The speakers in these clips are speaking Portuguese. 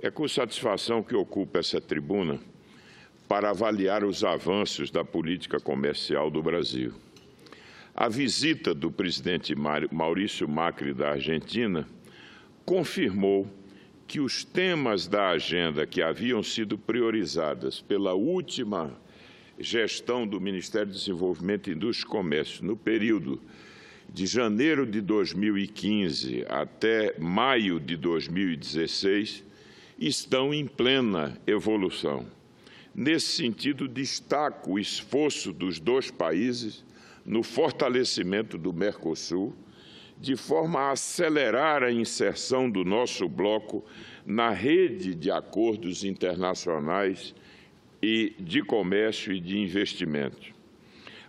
É com satisfação que ocupo essa tribuna para avaliar os avanços da política comercial do Brasil. A visita do presidente Maurício Macri da Argentina confirmou que os temas da agenda que haviam sido priorizadas pela última gestão do Ministério do Desenvolvimento, Indústria e Comércio no período de janeiro de 2015 até maio de 2016 estão em plena evolução. Nesse sentido, destaco o esforço dos dois países no fortalecimento do Mercosul, de forma a acelerar a inserção do nosso bloco na rede de acordos internacionais e de comércio e de investimento.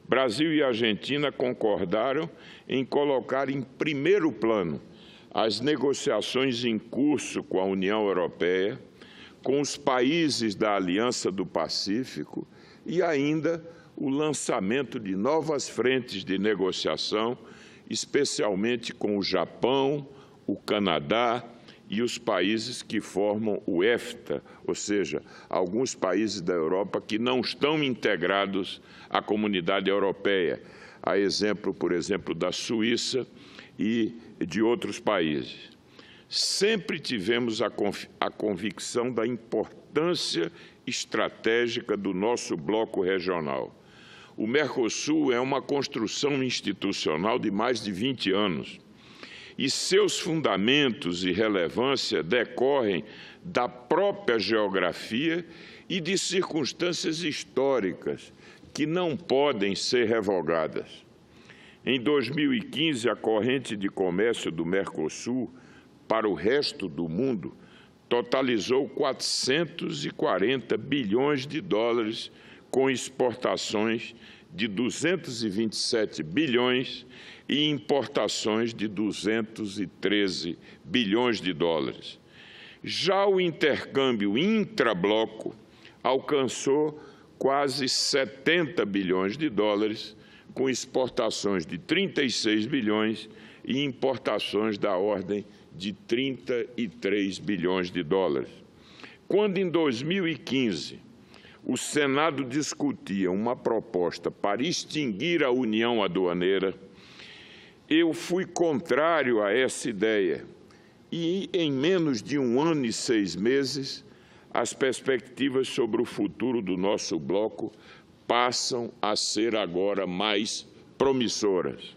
Brasil e Argentina concordaram em colocar em primeiro plano as negociações em curso com a União Europeia, com os países da Aliança do Pacífico e ainda o lançamento de novas frentes de negociação, especialmente com o Japão, o Canadá e os países que formam o EFTA, ou seja, alguns países da Europa que não estão integrados à comunidade europeia, a exemplo, por exemplo, da Suíça e de outros países. Sempre tivemos a convicção da importância estratégica do nosso bloco regional. O Mercosul é uma construção institucional de mais de 20 anos e seus fundamentos e relevância decorrem da própria geografia e de circunstâncias históricas que não podem ser revogadas. Em 2015, a corrente de comércio do Mercosul para o resto do mundo totalizou 440 bilhões de dólares, com exportações de 227 bilhões e importações de 213 bilhões de dólares. Já o intercâmbio intrabloco alcançou quase 70 bilhões de dólares, com exportações de 36 bilhões e importações da ordem de 33 bilhões de dólares. Quando, em 2015, o Senado discutia uma proposta para extinguir a União Aduaneira, eu fui contrário a essa ideia e, em menos de 1 ano e 6 meses, as perspectivas sobre o futuro do nosso bloco passam a ser agora mais promissoras.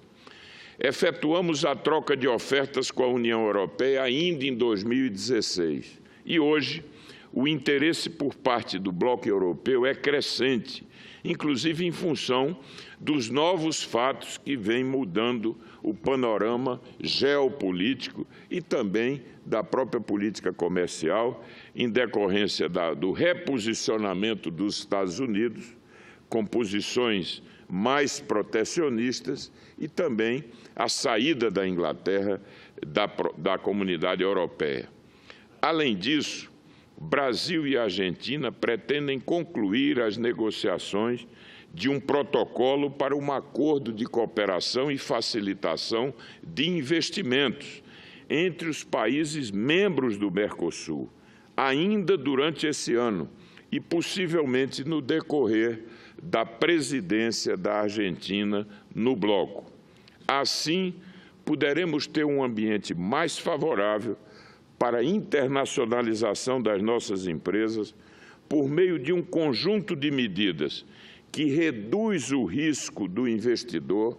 Efetuamos a troca de ofertas com a União Europeia ainda em 2016 e hoje o interesse por parte do bloco europeu é crescente, inclusive em função dos novos fatos que vêm mudando o panorama geopolítico e também da própria política comercial, em decorrência do reposicionamento dos Estados Unidos, com posições mais protecionistas e também a saída da Inglaterra da comunidade europeia. Além disso, Brasil e Argentina pretendem concluir as negociações de um protocolo para um acordo de cooperação e facilitação de investimentos entre os países membros do Mercosul, ainda durante esse ano e possivelmente no decorrer da presidência da Argentina no bloco. Assim, poderemos ter um ambiente mais favorável para a internacionalização das nossas empresas por meio de um conjunto de medidas que reduz o risco do investidor,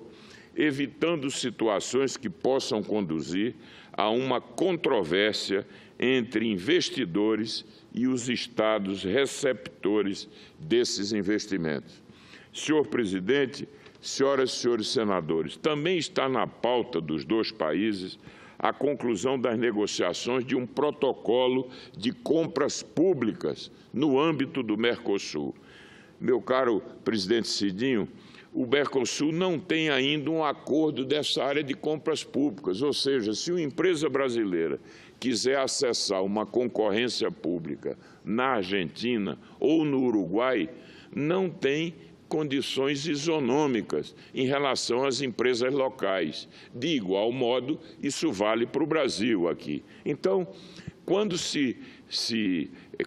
evitando situações que possam conduzir a uma controvérsia entre investidores e os estados receptores desses investimentos. Senhor presidente, senhoras e senhores senadores, também está na pauta dos dois países a conclusão das negociações de um protocolo de compras públicas no âmbito do Mercosul. Meu caro presidente Cidinho, o Mercosul não tem ainda um acordo dessa área de compras públicas, ou seja, se uma empresa brasileira quiser acessar uma concorrência pública na Argentina ou no Uruguai, não tem condições isonômicas em relação às empresas locais. De igual modo, isso vale para o Brasil aqui. Então, quando se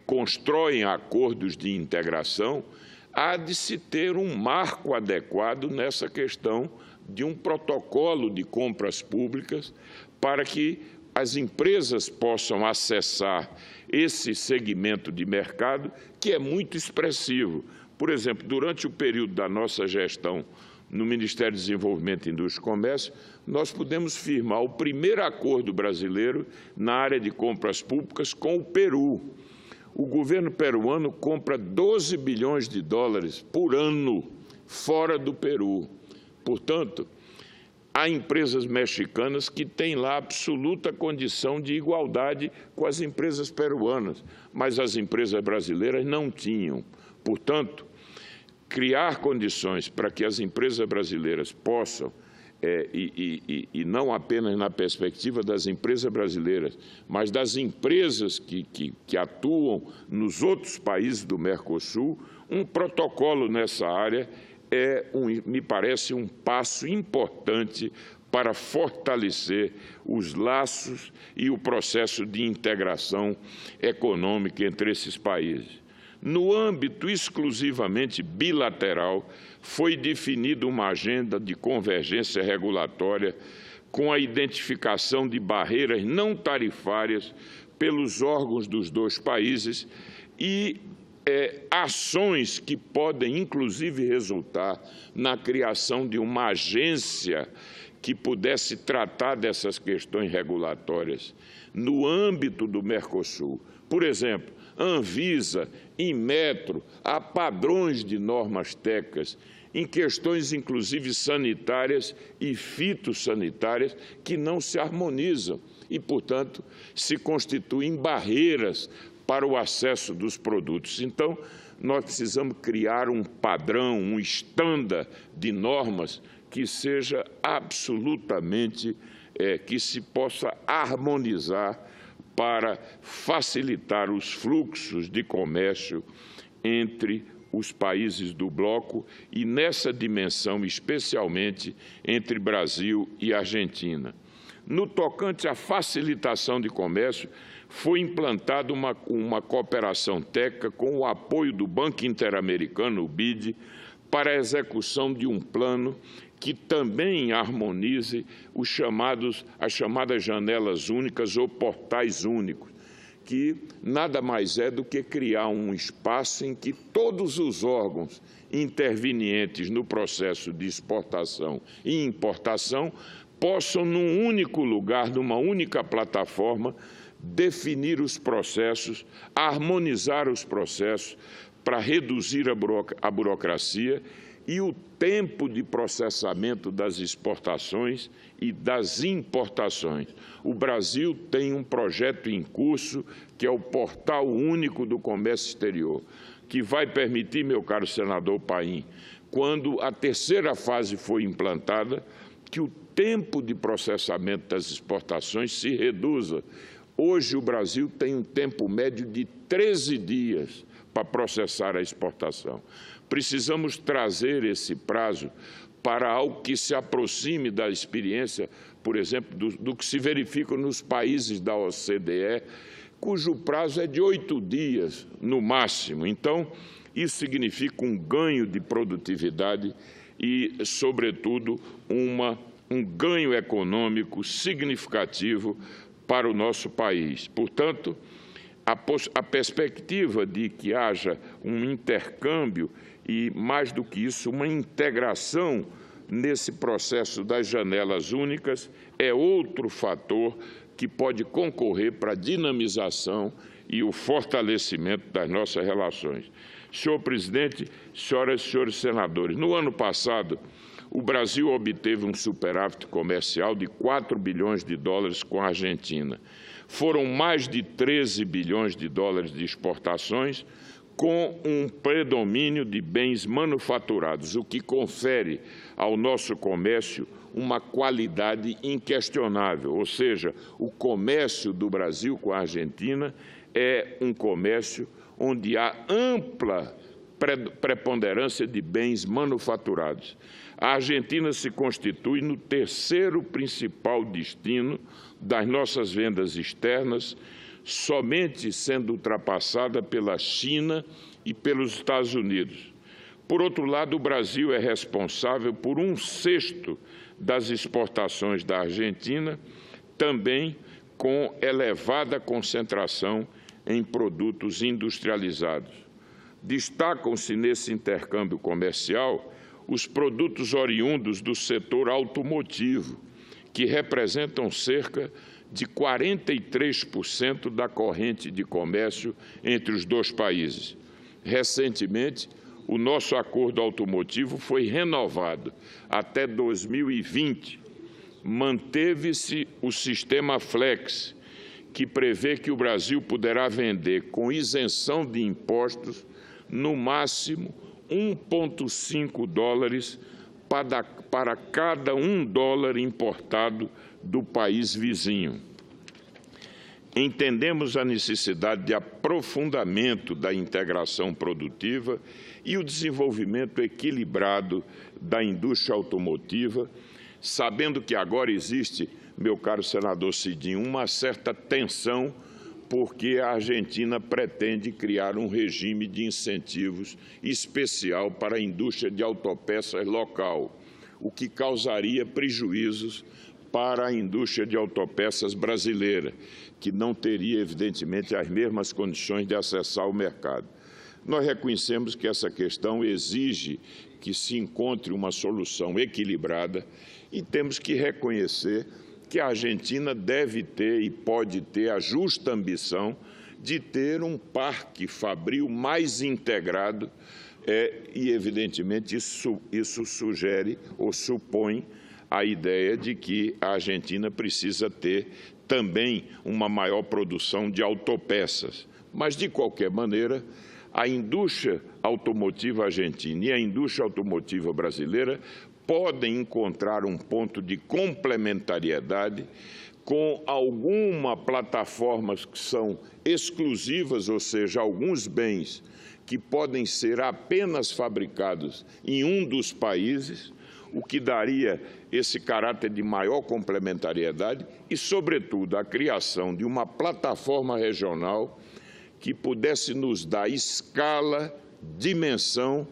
constroem acordos de integração, há de se ter um marco adequado nessa questão de um protocolo de compras públicas para que as empresas possam acessar esse segmento de mercado que é muito expressivo. Por exemplo, durante o período da nossa gestão no Ministério do Desenvolvimento, Indústria e Comércio, nós pudemos firmar o primeiro acordo brasileiro na área de compras públicas com o Peru. O governo peruano compra 12 bilhões de dólares por ano fora do Peru. Portanto, há empresas mexicanas que têm lá absoluta condição de igualdade com as empresas peruanas, mas as empresas brasileiras não tinham. Portanto, criar condições para que as empresas brasileiras possam, e não apenas na perspectiva das empresas brasileiras, mas das empresas que atuam nos outros países do Mercosul, um protocolo nessa área me parece um passo importante para fortalecer os laços e o processo de integração econômica entre esses países. No âmbito exclusivamente bilateral, foi definida uma agenda de convergência regulatória com a identificação de barreiras não tarifárias pelos órgãos dos dois países e ações que podem, inclusive, resultar na criação de uma agência que pudesse tratar dessas questões regulatórias no âmbito do Mercosul. Por exemplo, Anvisa, Inmetro, há padrões de normas técnicas em questões, inclusive, sanitárias e fitossanitárias que não se harmonizam e, portanto, se constituem barreiras para o acesso dos produtos. Então, nós precisamos criar um padrão, um estándar de normas que seja absolutamente, que se possa harmonizar para facilitar os fluxos de comércio entre os países do bloco e, nessa dimensão, especialmente entre Brasil e Argentina. No tocante à facilitação de comércio, foi implantada uma cooperação técnica com o apoio do Banco Interamericano, o BID, para a execução de um plano que também harmonize as chamadas janelas únicas ou portais únicos, que nada mais é do que criar um espaço em que todos os órgãos intervenientes no processo de exportação e importação possam, num único lugar, numa única plataforma, definir os processos, harmonizar os processos para reduzir a burocracia e o tempo de processamento das exportações e das importações. O Brasil tem um projeto em curso, que é o Portal Único do Comércio Exterior, que vai permitir, meu caro senador Paim, quando a terceira fase for implantada, que o tempo de processamento das exportações se reduza. Hoje, o Brasil tem um tempo médio de 13 dias para processar a exportação. Precisamos trazer esse prazo para algo que se aproxime da experiência, por exemplo, do que se verifica nos países da OCDE, cujo prazo é de 8 dias, no máximo. Então, isso significa um ganho de produtividade e, sobretudo, um ganho econômico significativo para o nosso país. Portanto, a perspectiva de que haja um intercâmbio e, mais do que isso, uma integração nesse processo das janelas únicas é outro fator que pode concorrer para a dinamização e o fortalecimento das nossas relações. Senhor presidente, senhoras e senhores senadores, no ano passado, o Brasil obteve um superávit comercial de 4 bilhões de dólares com a Argentina. Foram mais de 13 bilhões de dólares de exportações, com um predomínio de bens manufaturados, o que confere ao nosso comércio uma qualidade inquestionável. Ou seja, o comércio do Brasil com a Argentina é um comércio onde há ampla preponderância de bens manufaturados. A Argentina se constitui no terceiro principal destino das nossas vendas externas, somente sendo ultrapassada pela China e pelos Estados Unidos. Por outro lado, o Brasil é responsável por 1/6 das exportações da Argentina, também com elevada concentração em produtos industrializados. Destacam-se nesse intercâmbio comercial os produtos oriundos do setor automotivo, que representam cerca de 43% da corrente de comércio entre os dois países. Recentemente, o nosso acordo automotivo foi renovado até 2020. Manteve-se o sistema Flex, que prevê que o Brasil poderá vender com isenção de impostos no máximo $1,5 para cada $1 importado do país vizinho. Entendemos a necessidade de aprofundamento da integração produtiva e o desenvolvimento equilibrado da indústria automotiva, sabendo que agora existe, meu caro senador Cidinho, uma certa tensão, porque a Argentina pretende criar um regime de incentivos especial para a indústria de autopeças local, o que causaria prejuízos para a indústria de autopeças brasileira, que não teria, evidentemente, as mesmas condições de acessar o mercado. Nós reconhecemos que essa questão exige que se encontre uma solução equilibrada e temos que reconhecer que a Argentina deve ter e pode ter a justa ambição de ter um parque fabril mais integrado e, evidentemente, isso sugere ou supõe a ideia de que a Argentina precisa ter também uma maior produção de autopeças. Mas, de qualquer maneira, a indústria automotiva argentina e a indústria automotiva brasileira podem encontrar um ponto de complementariedade com algumas plataformas que são exclusivas, ou seja, alguns bens que podem ser apenas fabricados em um dos países, o que daria esse caráter de maior complementariedade e, sobretudo, a criação de uma plataforma regional que pudesse nos dar escala, dimensão,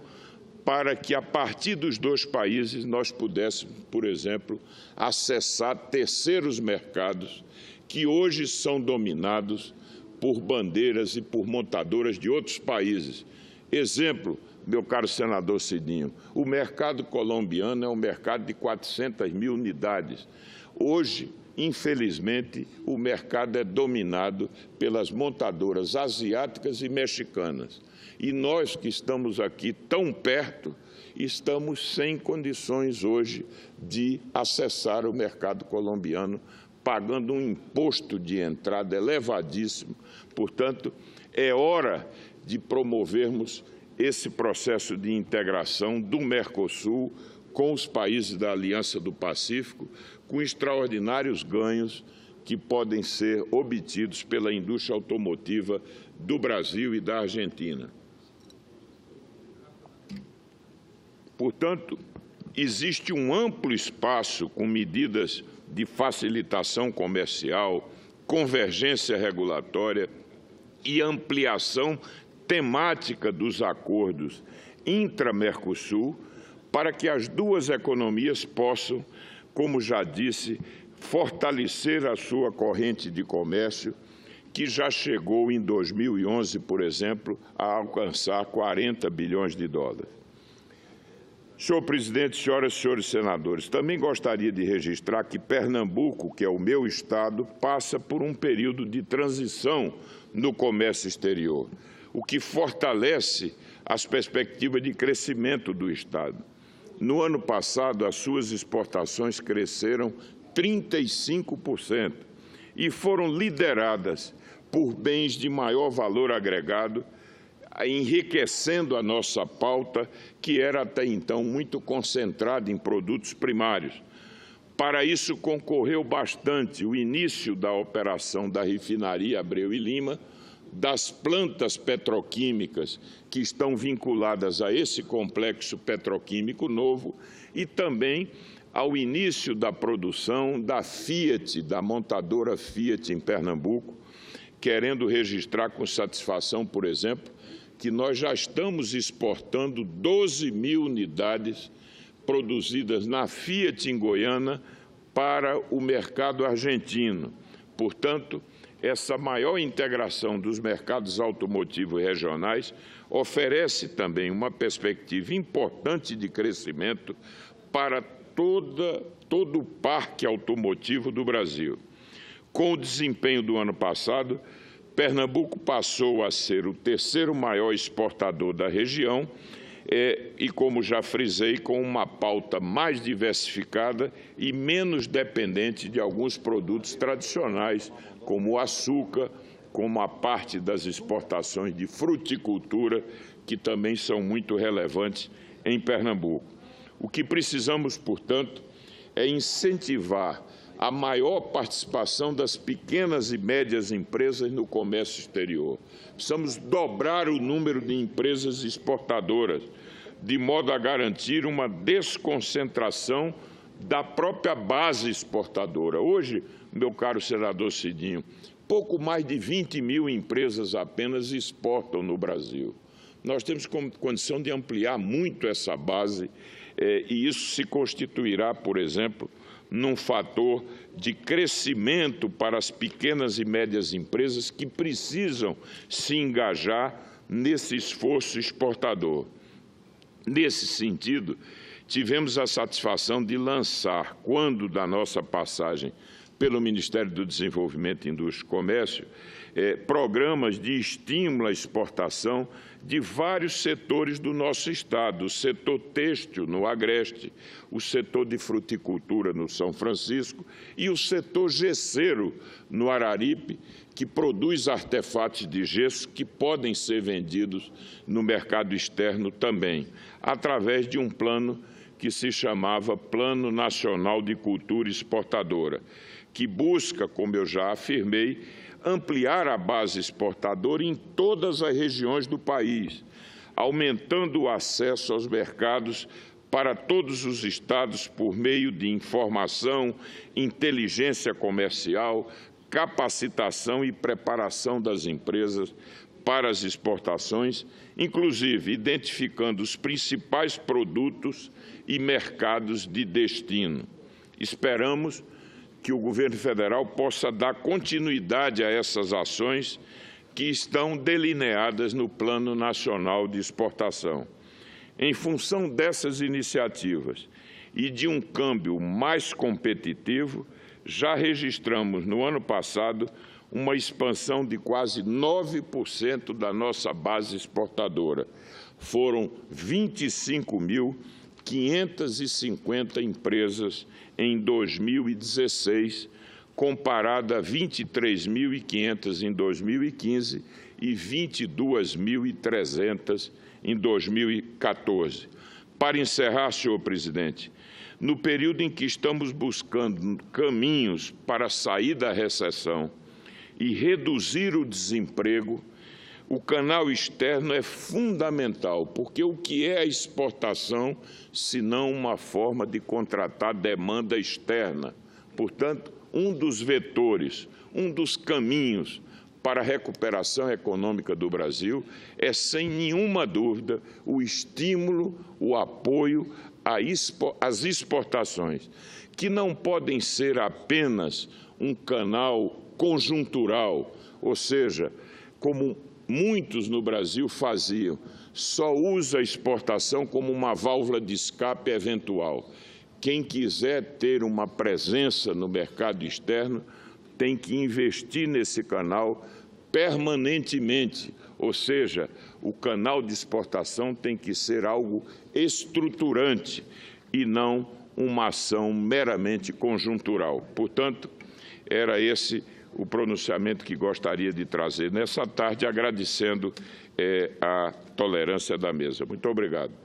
para que, a partir dos dois países, nós pudéssemos, por exemplo, acessar terceiros mercados que hoje são dominados por bandeiras e por montadoras de outros países. Exemplo, meu caro senador Cidinho, o mercado colombiano é um mercado de 400 mil unidades. Hoje, infelizmente, o mercado é dominado pelas montadoras asiáticas e mexicanas. E nós que estamos aqui tão perto, estamos sem condições hoje de acessar o mercado colombiano, pagando um imposto de entrada elevadíssimo. Portanto, é hora de promovermos esse processo de integração do Mercosul com os países da Aliança do Pacífico, com extraordinários ganhos que podem ser obtidos pela indústria automotiva do Brasil e da Argentina. Portanto, existe um amplo espaço com medidas de facilitação comercial, convergência regulatória e ampliação temática dos acordos intra-Mercosul para que as duas economias possam, como já disse, fortalecer a sua corrente de comércio, que já chegou em 2011, por exemplo, a alcançar 40 bilhões de dólares. Senhor presidente, senhoras e senhores senadores, também gostaria de registrar que Pernambuco, que é o meu estado, passa por um período de transição no comércio exterior, o que fortalece as perspectivas de crescimento do estado. No ano passado, as suas exportações cresceram 35% e foram lideradas por bens de maior valor agregado, enriquecendo a nossa pauta, que era até então muito concentrada em produtos primários. Para isso, concorreu bastante o início da operação da refinaria Abreu e Lima, das plantas petroquímicas que estão vinculadas a esse complexo petroquímico novo e também ao início da produção da Fiat, da montadora Fiat em Pernambuco, querendo registrar com satisfação, por exemplo, que nós já estamos exportando 12 mil unidades produzidas na Fiat em Goiânia para o mercado argentino. Portanto, essa maior integração dos mercados automotivos regionais oferece também uma perspectiva importante de crescimento para todo o parque automotivo do Brasil. Com o desempenho do ano passado, Pernambuco passou a ser o terceiro maior exportador da região e, como já frisei, com uma pauta mais diversificada e menos dependente de alguns produtos tradicionais, como o açúcar, como a parte das exportações de fruticultura, que também são muito relevantes em Pernambuco. O que precisamos, portanto, é incentivar a maior participação das pequenas e médias empresas no comércio exterior. Precisamos dobrar o número de empresas exportadoras, de modo a garantir uma desconcentração da própria base exportadora. Hoje, meu caro senador Cidinho, pouco mais de 20 mil empresas apenas exportam no Brasil. Nós temos condição de ampliar muito essa base e isso se constituirá, por exemplo, num fator de crescimento para as pequenas e médias empresas que precisam se engajar nesse esforço exportador. Nesse sentido, tivemos a satisfação de lançar, quando da nossa passagem pelo Ministério do Desenvolvimento, Indústria e Comércio, programas de estímulo à exportação de vários setores do nosso Estado, o setor têxtil no Agreste, o setor de fruticultura no São Francisco e o setor gesseiro no Araripe, que produz artefatos de gesso que podem ser vendidos no mercado externo também, através de um plano que se chamava Plano Nacional de Cultura Exportadora, que busca, como eu já afirmei, ampliar a base exportadora em todas as regiões do país, aumentando o acesso aos mercados para todos os estados por meio de informação, inteligência comercial, capacitação e preparação das empresas para as exportações, inclusive identificando os principais produtos e mercados de destino. Esperamos que o governo federal possa dar continuidade a essas ações que estão delineadas no Plano Nacional de Exportação. Em função dessas iniciativas e de um câmbio mais competitivo, já registramos no ano passado uma expansão de quase 9% da nossa base exportadora. Foram 25.550 empresas em 2016, comparada a 23.500 em 2015 e 22.300 em 2014. Para encerrar, senhor presidente, no período em que estamos buscando caminhos para sair da recessão e reduzir o desemprego, o canal externo é fundamental, porque o que é a exportação, senão uma forma de contratar demanda externa? Portanto, um dos vetores, um dos caminhos para a recuperação econômica do Brasil é, sem nenhuma dúvida, o estímulo, o apoio às exportações, que não podem ser apenas um canal conjuntural, ou seja, como muitos no Brasil faziam, só usa a exportação como uma válvula de escape eventual. Quem quiser ter uma presença no mercado externo tem que investir nesse canal permanentemente, ou seja, o canal de exportação tem que ser algo estruturante e não uma ação meramente conjuntural. Portanto, era esse o pronunciamento que gostaria de trazer nessa tarde, agradecendo a tolerância da mesa. Muito obrigado.